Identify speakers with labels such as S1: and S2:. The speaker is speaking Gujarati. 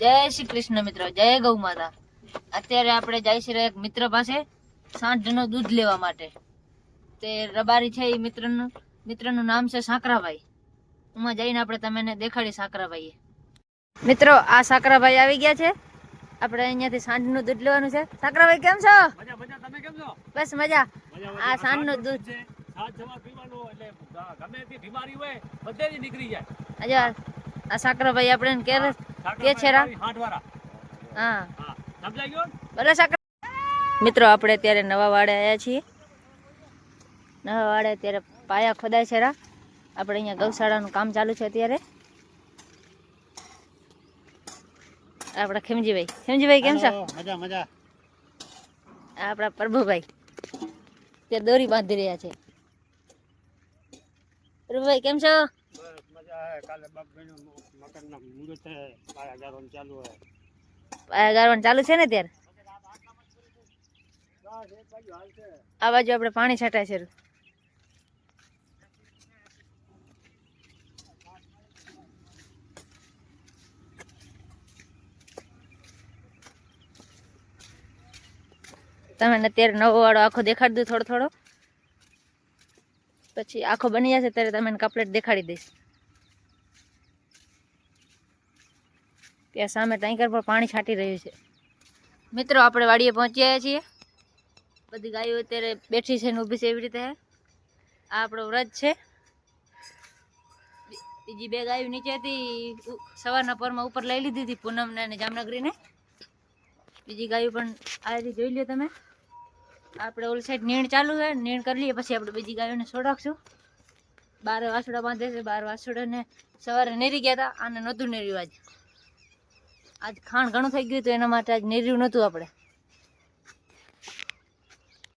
S1: જય શ્રી કૃષ્ણ મિત્રો, જય ગૌ માતા। અત્યારે આપણે જઈશું એક મિત્ર પાસે સાંઢનું દૂધ લેવા માટે। તે રબારી છે એ મિત્રનું નામ છે સાંકરાભાઈ। ઉમાં જઈને આપણે તમને દેખાડી સાંકરાભાઈ। મિત્રો આ સાંકરાભાઈ આવી ગયા છે। આપણે અહીંયાથી સાંઢનું દૂધ લેવાનું છે। સાંકરાભાઈ કેમ છો?
S2: મજા મજા, તમે કેમ છો?
S1: બસ મજા। આ સાંઢનું દૂધ
S2: છે, સાંજ સવાર પીવાનું એટલે ગમે તે બીમારી હોય બધેથી નીકળી જાય।
S1: અજા આ સાંકરાભાઈ આપણે કે છે રા
S2: હાંડવાળા।
S1: હા
S2: હા, સમજાઈ ગયો?
S1: ભલે સાંકરા। મિત્રો આપણે અત્યારે નવા વાડે આવ્યા છીએ। નવા વાડે અત્યારે પાયા ખોદાય છે રા। આપણે અહીંયા ગૌશાળાનું કામ ચાલુ છે અત્યારે। આપણા ખેમજીભાઈ કેમ છો?
S2: મજા મજા।
S1: આપણા પ્રભુભાઈ તે દોરી બાંધી રહ્યા છે। પ્રભુભાઈ કેમ છો?
S2: બસ મજા હે। કાલે બાપભાઈનું મકાનના મુહૂર્ત છે, પાયા ગારવાનું ચાલુ હે।
S1: પાયા ગારવાનું ચાલુ છે ને ત્યારે આ બાજુ આપણે પાણી છાંટાય છે। તમને અત્યારે નવો વાળો આખો દેખાડી દઉં થોડો થોડો, પછી આખો બની જશે ત્યારે તમને કમ્પ્લીટ દેખાડી દઈશ। ત્યાં સામે ટેન્કર પર પાણી છાંટી રહ્યું છે। મિત્રો આપણે વાડીએ પહોંચી આવ્યા છીએ। બધી ગાયો અત્યારે બેઠી છે ને ઊભી છે એવી રીતે। આ આપણો વ્રત છે। બીજી બે ગાયો નીચેથી સવારના પરમાં ઉપર લઈ લીધી હતી, પૂનમને અને જામનગરીને। બીજી ગાયો પણ આ રીતે જોઈ લ્યો તમે। આપણે ઓલ સાઈડ નીણ ચાલુ છે, નીણ કરી લઈએ પછી આપણે બીજી ગાયોને છોડાવશું। 12 વાછડા બાંધે છે। 12 વાછડાને સવારે નેરી ગયા હતા, આને નહોતું નેર્યું આજ ખાણ ઘણું થઈ ગયું હતું, એના માટે આજ નેર્યું નહોતું આપણે।